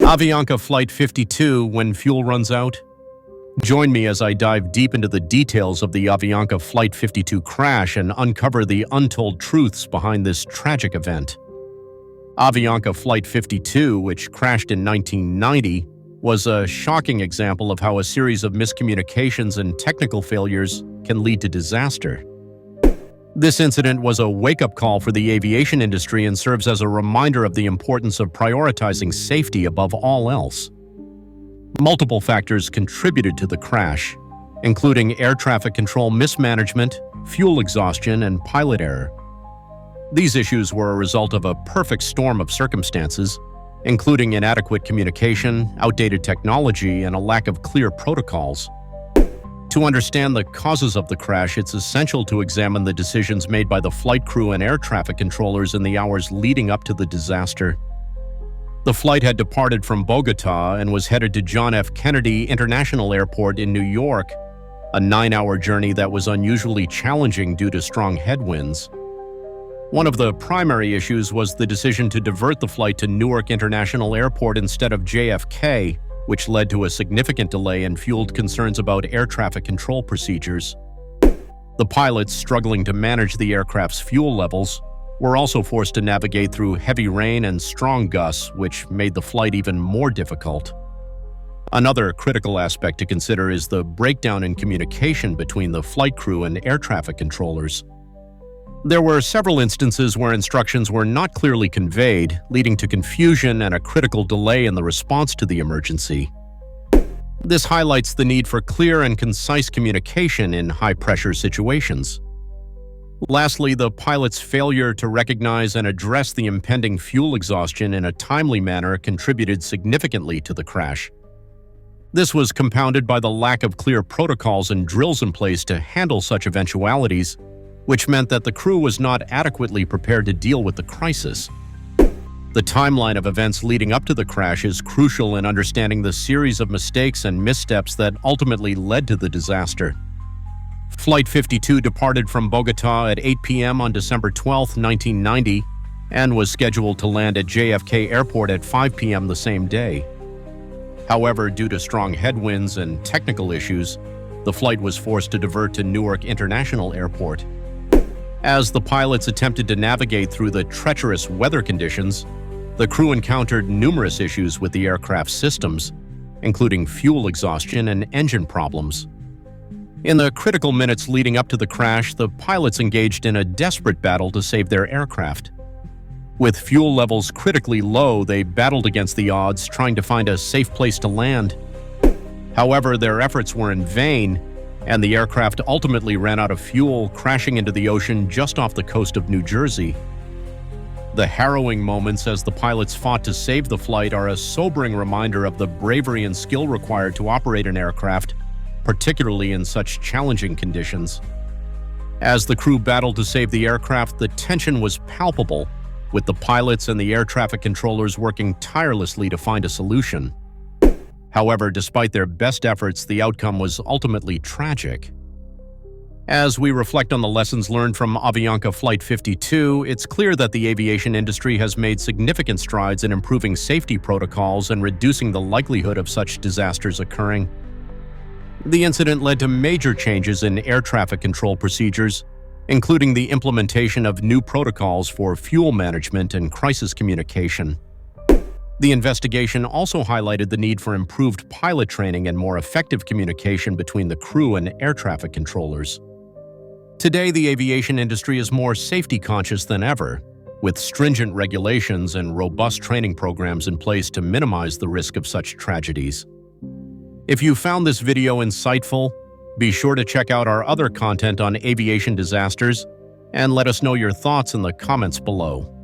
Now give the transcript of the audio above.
Avianca Flight 52 when fuel runs out? Join me as I dive deep into the details of the Avianca Flight 52 crash and uncover the untold truths behind this tragic event. Avianca Flight 52, which crashed in 1990, was a shocking example of how a series of miscommunications and technical failures can lead to disaster. This incident was a wake-up call for the aviation industry and serves as a reminder of the importance of prioritizing safety above all else. Multiple factors contributed to the crash, including air traffic control mismanagement, fuel exhaustion, and pilot error. These issues were a result of a perfect storm of circumstances, including inadequate communication, outdated technology, and a lack of clear protocols. To understand the causes of the crash, it's essential to examine the decisions made by the flight crew and air traffic controllers in the hours leading up to the disaster. The flight had departed from Bogota and was headed to John F. Kennedy International Airport in New York, a 9-hour journey that was unusually challenging due to strong headwinds. One of the primary issues was the decision to divert the flight to Newark International Airport instead of JFK, which led to a significant delay and fueled concerns about air traffic control procedures. The pilots, struggling to manage the aircraft's fuel levels, were also forced to navigate through heavy rain and strong gusts, which made the flight even more difficult. Another critical aspect to consider is the breakdown in communication between the flight crew and air traffic controllers. There were several instances where instructions were not clearly conveyed, leading to confusion and a critical delay in the response to the emergency. This highlights the need for clear and concise communication in high-pressure situations. Lastly, the pilot's failure to recognize and address the impending fuel exhaustion in a timely manner contributed significantly to the crash. This was compounded by the lack of clear protocols and drills in place to handle such eventualities, which meant that the crew was not adequately prepared to deal with the crisis. The timeline of events leading up to the crash is crucial in understanding the series of mistakes and missteps that ultimately led to the disaster. Flight 52 departed from Bogota at 8 p.m. on December 12, 1990, and was scheduled to land at JFK Airport at 5 p.m. the same day. However, due to strong headwinds and technical issues, the flight was forced to divert to Newark International Airport. As the pilots attempted to navigate through the treacherous weather conditions, the crew encountered numerous issues with the aircraft's systems, including fuel exhaustion and engine problems. In the critical minutes leading up to the crash, the pilots engaged in a desperate battle to save their aircraft. With fuel levels critically low, they battled against the odds, trying to find a safe place to land. However, their efforts were in vain, and the aircraft ultimately ran out of fuel, crashing into the ocean just off the coast of New Jersey. The harrowing moments as the pilots fought to save the flight are a sobering reminder of the bravery and skill required to operate an aircraft, particularly in such challenging conditions. As the crew battled to save the aircraft, the tension was palpable, with the pilots and the air traffic controllers working tirelessly to find a solution. However, despite their best efforts, the outcome was ultimately tragic. As we reflect on the lessons learned from Avianca Flight 52, it's clear that the aviation industry has made significant strides in improving safety protocols and reducing the likelihood of such disasters occurring. The incident led to major changes in air traffic control procedures, including the implementation of new protocols for fuel management and crisis communication. The investigation also highlighted the need for improved pilot training and more effective communication between the crew and air traffic controllers. Today, the aviation industry is more safety-conscious than ever, with stringent regulations and robust training programs in place to minimize the risk of such tragedies. If you found this video insightful, be sure to check out our other content on aviation disasters and let us know your thoughts in the comments below.